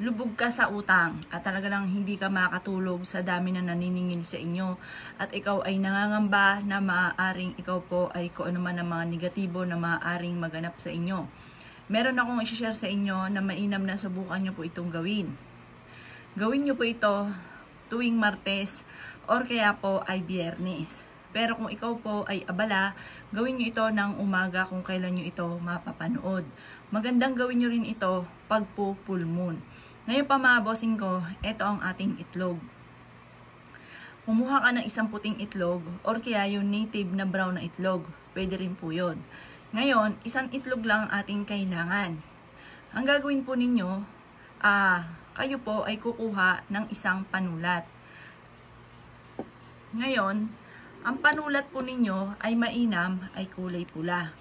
lubog ka sa utang at talaga lang hindi ka makatulog sa dami na naniningil sa inyo at ikaw ay nangangamba na maaaring ikaw po ay kung ano man ang mga negatibo na maaaring maganap sa inyo. Meron akong i-share sa inyo na mainam na subukan nyo po itong gawin. Gawin nyo po ito tuwing Martes or kaya po ay Biyernes. Pero kung ikaw po ay abala, gawin nyo ito ng umaga kung kailan nyo ito mapapanood. Magandang gawin nyo rin ito pag po full moon. Ngayon pa mga bossing ko, ito ang ating itlog. Kumuha ka ng isang puting itlog or kaya yung native na brown na itlog. Pwede rin po yun. Ngayon, isang itlog lang ating kailangan. Ang gagawin po ninyo, kayo po ay kukuha ng isang panulat. Ngayon, ang panulat po ninyo ay mainam ay kulay pula.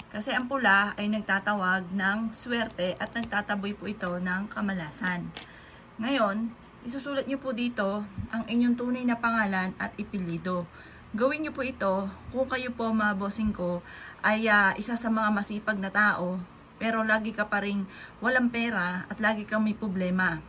Kasi ang pula ay nagtatawag ng swerte at nagtataboy po ito ng kamalasan. Ngayon, isusulat nyo po dito ang inyong tunay na pangalan at ipilido. Gawin nyo po ito kung kayo po mga bossing ko ay isa sa mga masipag na tao pero lagi ka pa rin walang pera at lagi kang may problema.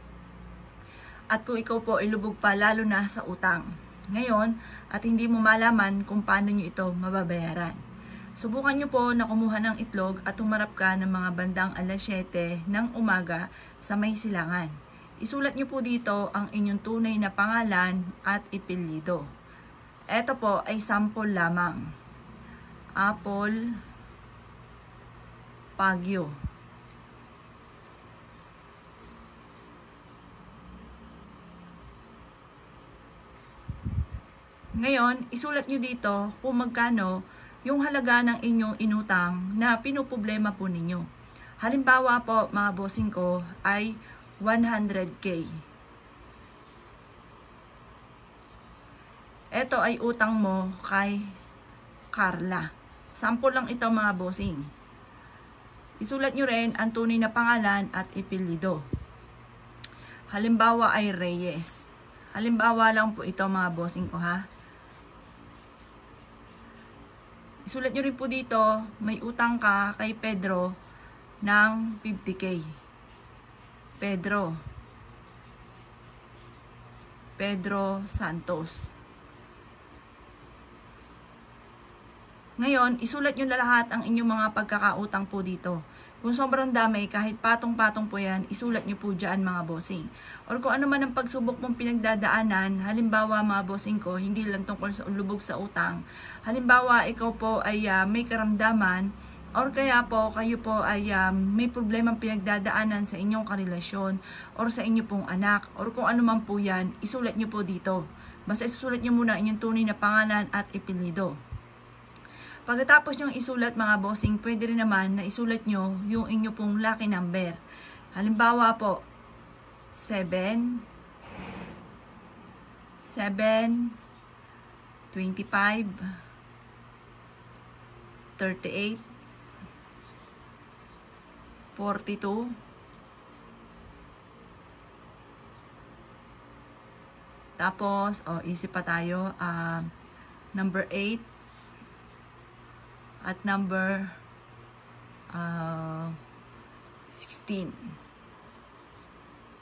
At kung ikaw po ay lubog pa lalo na sa utang. Ngayon, at hindi mo malaman kung paano nyo ito mababayaran. Subukan nyo po na kumuha ng itlog at humarap ka ng mga bandang alas 7 ng umaga sa may silangan. Isulat nyo po dito ang inyong tunay na pangalan at ipilido. Ito po ay sample lamang. Apple Pagyo. Ngayon, isulat nyo dito kung magkano yung halaga ng inyong inutang na pinuproblema po ninyo. Halimbawa po, mga bossing ko, ay 100K. Ito ay utang mo kay Carla. Sample lang ito mga bossing. Isulat nyo rin ang tunay na pangalan at ipilido. Halimbawa ay Reyes. Halimbawa lang po ito mga bossing ko ha. Isulat nyo rin po dito, may utang ka kay Pedro ng 50K. Pedro Santos. Ngayon, isulat nyo na lahat ang inyong mga pagkakautang po dito. Kung sobrang dami, kahit patong-patong po yan, isulat nyo po dyan mga bossing. Or kung ano man ang pagsubok mong pinagdadaanan, halimbawa mga bossing ko, hindi lang tungkol sa lubog sa utang. Halimbawa, ikaw po ay may karamdaman, or kaya po kayo po ay may problemang pinagdadaanan sa inyong karelasyon, or sa inyo pong anak, or kung ano man po yan, isulat nyo po dito. Basta isulat nyo muna inyong tunay na pangalan at ipilido. Pagkatapos nyong isulat mga bossing, pwede rin naman na isulat nyo yung inyo pong lucky number. Halimbawa po, 7, 25, 38, 42, tapos, isip pa tayo, number 8, at number 16.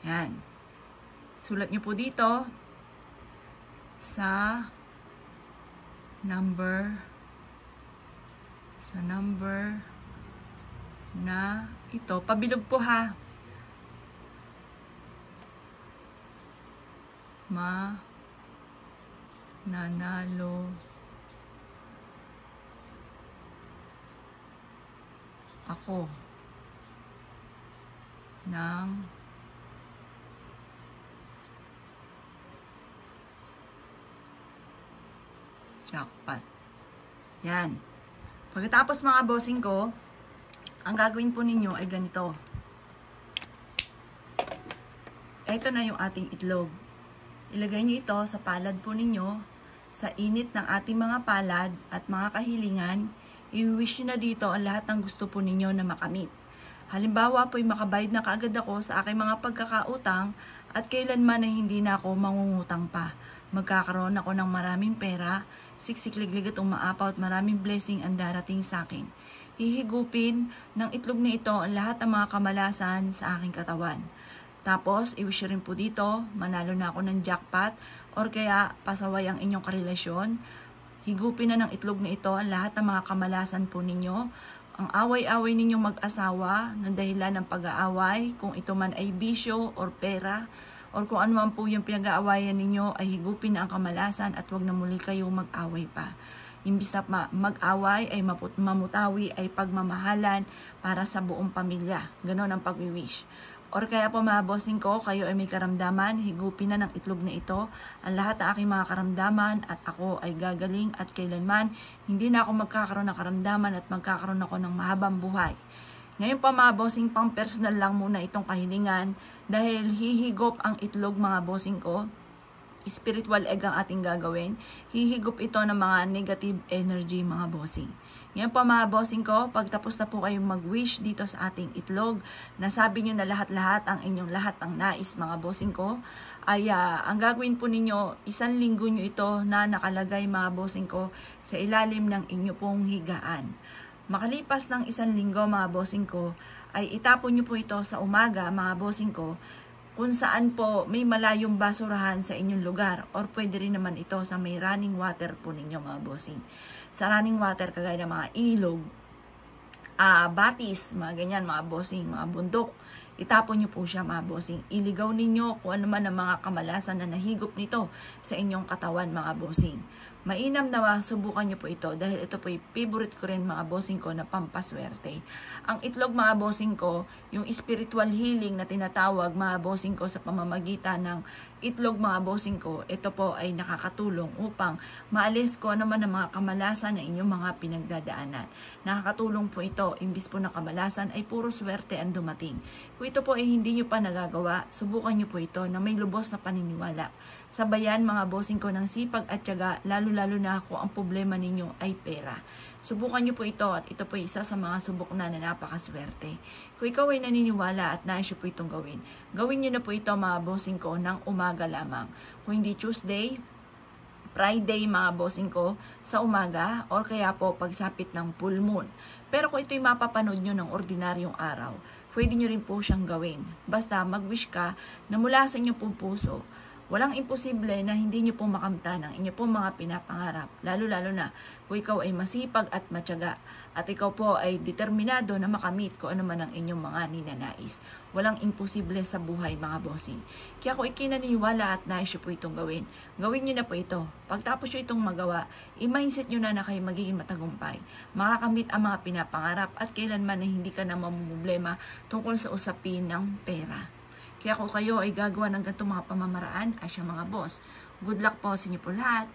Yan. Sulat nyo po dito sa number na ito. Pabilog po ha. Nanalo ako ng jackpot. Yan. Pagkatapos mga bossing ko, ang gagawin po ninyo ay ganito. Ito na yung ating itlog. Ilagay nyo ito sa palad po ninyo, sa init ng ating mga palad at mga kahilingan. I-wish nyo na dito ang lahat ng gusto po ninyo na makamit. Halimbawa po'y makabayad na kaagad ako sa aking mga pagkakautang at kailanman ay hindi na ako mangungutang pa. Magkakaroon ako ng maraming pera, siksikliglig at umaapaw at maraming blessing ang darating sa akin. Hihigupin ng itlog na ito ang lahat ng mga kamalasan sa aking katawan. Tapos, i-wish rin po dito, manalo na ako ng jackpot, or kaya pasaway ang inyong karelasyon. Higupin na ng itlog na ito ang lahat ng mga kamalasan po ninyo. Ang away-away ninyong mag-asawa na dahilan ng pag-aaway, kung ito man ay bisyo or pera, or kung ano man po yung pinag-aawayan ninyo, ay higupin na ang kamalasan at wag na muli kayong mag-away pa. Imbis na mag-away ay mamutawi ay pagmamahalan para sa buong pamilya. Ganon ang pag-wish. Or kaya po mga bossing ko, kayo ay may karamdaman, higupin na ng itlog na ito ang lahat ng aking mga karamdaman at ako ay gagaling at kailanman hindi na ako magkakaroon ng karamdaman at magkakaroon ako ng mahabang buhay. Ngayon pa mga bossing, pang personal lang muna itong kahilingan dahil hihigop ang itlog mga bossing ko. Spiritual egg ang ating gagawin. Hihigop ito ng mga negative energy mga bossing. Ngayon pa mga bossing ko, pagtapos na po kayong mag-wish dito sa ating itlog, nasabi nyo na lahat-lahat ang inyong lahat ng nais mga bossing ko, ay ang gagawin po ninyo, 1 linggo nyo ito na nakalagay mga bossing ko sa ilalim ng inyo pong higaan. Makalipas ng 1 linggo mga bossing ko, ay itapon nyo po ito sa umaga mga bossing ko, kung saan po may malayong basurahan sa inyong lugar, or pwede rin naman ito sa may running water po ninyo mga bossing. Sa running water kagaya ng mga ilog, batis, mga ganyan mga bossing, mga bundok, itapon nyo po siya mga bossing. Iligaw ninyo kung ano man ang mga kamalasan na nahigop nito sa inyong katawan mga bossing. Mainam na subukan nyo po ito dahil ito po yung favorite ko rin mga bossing ko na pampaswerte. Ang itlog mga bossing ko, yung spiritual healing na tinatawag mga bossing ko sa pamamagitan ng itlog mga bossing ko, ito po ay nakakatulong upang maalis ko naman ang mga kamalasan na inyong mga pinagdadaanan. Nakakatulong po ito, imbis po na kamalasan ay puro swerte ang dumating. Kung ito po ay hindi nyo pa nagagawa, subukan nyo po ito na may lubos na paniniwala. Sabayan mga bossing ko ng sipag at tiyaga, lalo-lalo na kung ang problema ninyo ay pera. Subukan nyo po ito at ito po isa sa mga subok na napakaswerte. Kung ikaw ay naniniwala at nais nyo po itong gawin, gawin nyo na po ito mga bossing ko ng umaga lamang. Kung hindi Tuesday, Friday mga bossing ko sa umaga or kaya po pagsapit ng full moon. Pero kung ito'y mapapanood nyo ng ordinaryong araw, pwede nyo rin po siyang gawin. Basta mag-wish ka na mula sa inyong pong puso. Walang imposible na hindi nyo pong makamtan ang inyo pong mga pinapangarap, lalo-lalo na kung ikaw ay masipag at matyaga at ikaw po ay determinado na makamit kung ano man ang inyong mga ninanais. Walang imposible sa buhay mga bossing. Kaya kung ikinaniniwala at nais nyo po itong gawin, gawin nyo na po ito. Pagtapos nyo itong magawa, i-mindset nyo na kayo magiging matagumpay. Makakamit ang mga pinapangarap at kailanman na hindi ka na mamumblema tungkol sa usapin ng pera. Kaya kung kayo ay gagawa ng ganitong mga pamamaraan, ay siya mga boss. Good luck po sa inyo po lahat.